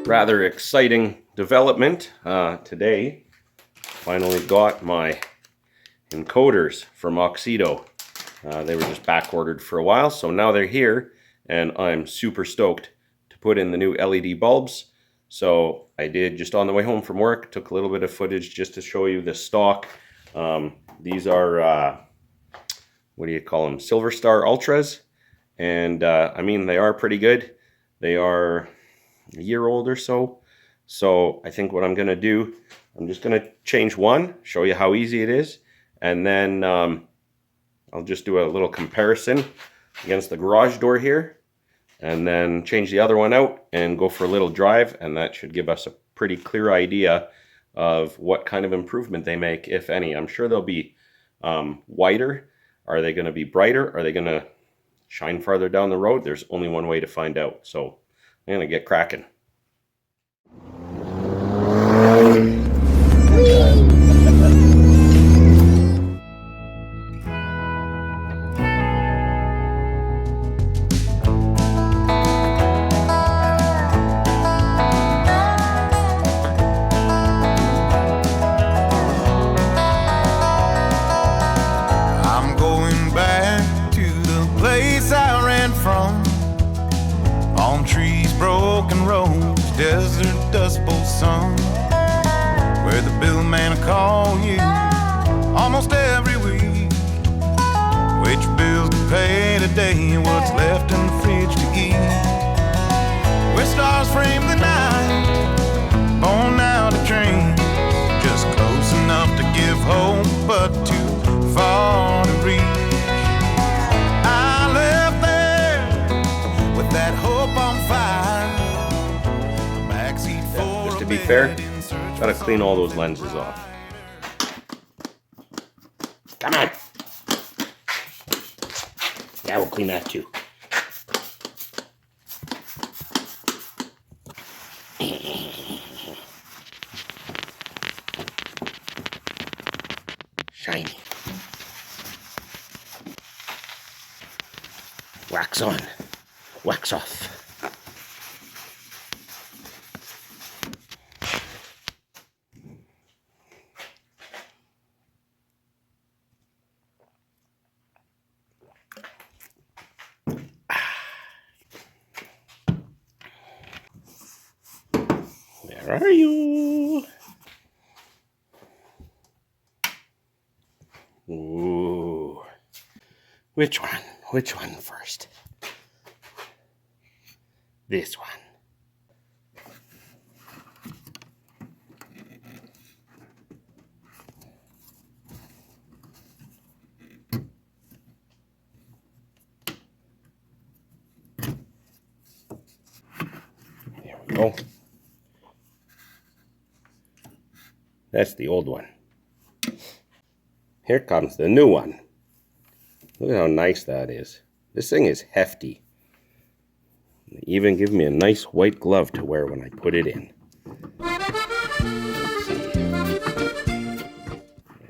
rather exciting development today. Finally got my encoders from Auxito. They were just back ordered for a while, so now they're here and I'm super stoked to put in the new LED bulbs. So I did, just on the way home from work, took a little bit of footage just to show you the stock. These are what do you call them, Silverstar Ultras, and I mean, they are pretty good. They are a year old or so. So I think what I'm gonna do, I'm just gonna change one, show you how easy it is, and then I'll just do a little comparison against the garage door here, and then change the other one out and go for a little drive, and that should give us a pretty clear idea of what kind of improvement they make, if any. I'm sure they'll be wider. Are they going to be brighter? Are they going to shine farther down the road? There's only one way to find out. So I'm going to get cracking. Palm trees, broken roads, desert dust bowl sun, where the bill man will call you almost every week. Which bills to pay today, what's left in the fridge to eat. Where stars frame the night, born out of dreams, just close enough to give hope, but too far to reach. That hope on fire. Yeah, just to be fair, gotta clean all those lenses off. Come on. Yeah, we'll clean that too. Shiny. Wax on. Wax off. Where are you? Ooh. Which one? Which one first? This one. There we go. That's the old one. Here comes the new one. Look at how nice that is. This thing is hefty. They even give me a nice white glove to wear when I put it in. Let's see.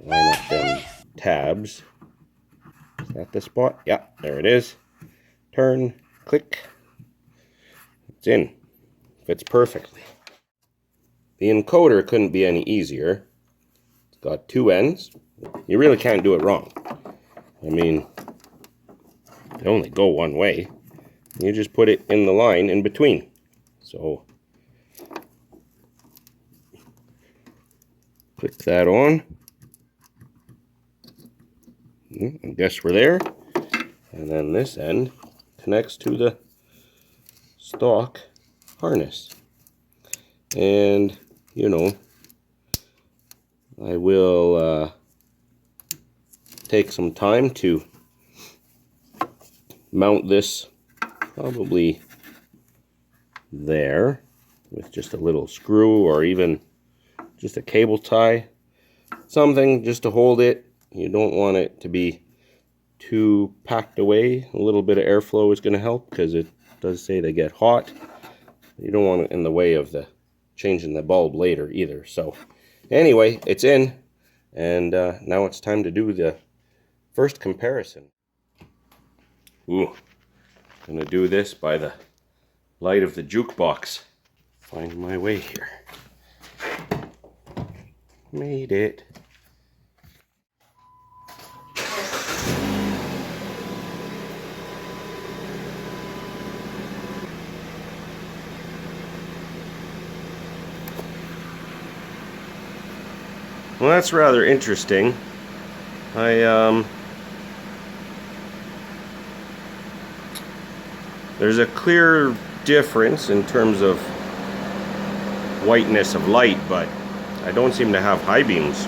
Line up them tabs. Is that the spot? Yeah, there it is. Turn, click. It's in. Fits perfectly. The encoder couldn't be any easier. It's got two ends. You really can't do it wrong. I mean, they only go one way. You just put it in the line in between. So click that on. I guess we're there. And then this end connects to the stock harness. And, you know, I will take some time to mount this probably there with just a little screw, or even just a cable tie, something just to hold it. You don't want it to be too packed away. A little bit of airflow is going to help, because it does say they get hot. You don't want it in the way of the changing the bulb later either. So anyway, it's in, and now it's time to do the first comparison. Ooh, gonna do this by the light of the jukebox. find my way here. Made it. Well, that's rather interesting. There's a clear difference in terms of whiteness of light, but I don't seem to have high beams.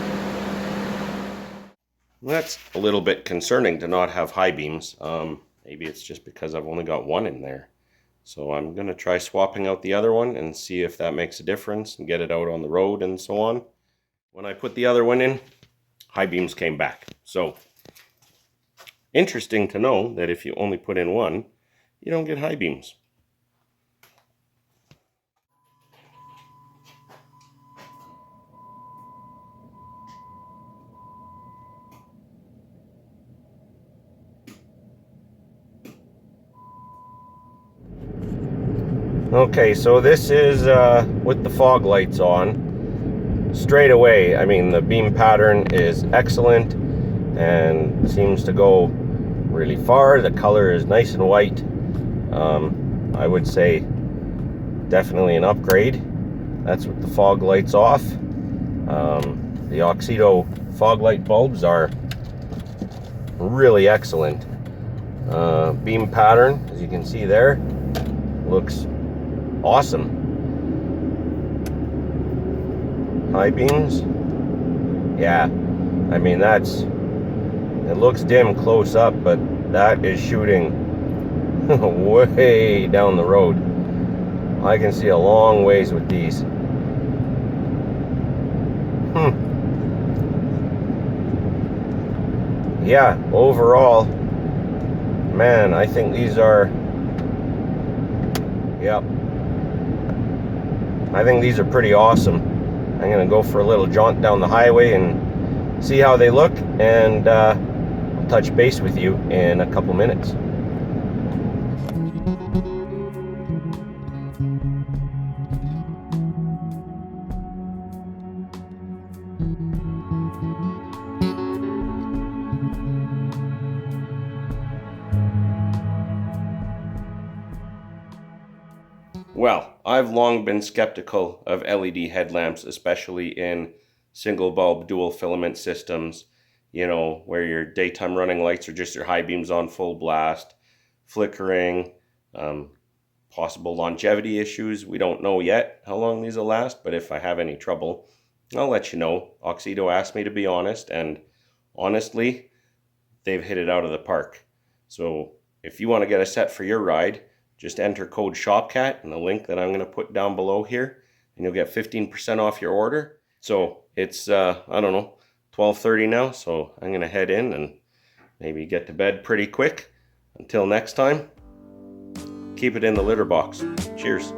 That's a little bit concerning to not have high beams. Maybe it's just because I've only got one in there. So I'm going to try swapping out the other one and see if that makes a difference and get it out on the road and so on. When I put the other one in, high beams came back. So interesting to know that if you only put in one, you don't get high beams. Okay, so this is with the fog lights on. Straight away, I mean, the beam pattern is excellent and seems to go really far. The color is nice and white. I would say definitely an upgrade. That's with the fog lights off. The Auxito fog light bulbs are really excellent. Beam pattern, as you can see there, looks awesome. High beams, yeah, I mean, it looks dim close up, but that is shooting way down the road. I can see a long ways with these. Yeah, overall, man, I think these are, yep, I think these are pretty awesome. I'm gonna go for a little jaunt down the highway and see how they look, and I'll touch base with you in a couple minutes. Well, I've long been skeptical of LED headlamps, especially in single bulb dual filament systems, you know, where your daytime running lights are just your high beams on full blast, flickering, possible longevity issues. We don't know yet how long these will last, but if I have any trouble, I'll let you know. Auxito asked me to be honest, and honestly, they've hit it out of the park. So if you want to get a set for your ride, just enter code SHOPCAT in the link that I'm going to put down below here, and you'll get 15% off your order. So it's, I don't know, 12:30 now, so I'm going to head in and maybe get to bed pretty quick. Until next time, keep it in the litter box. Cheers.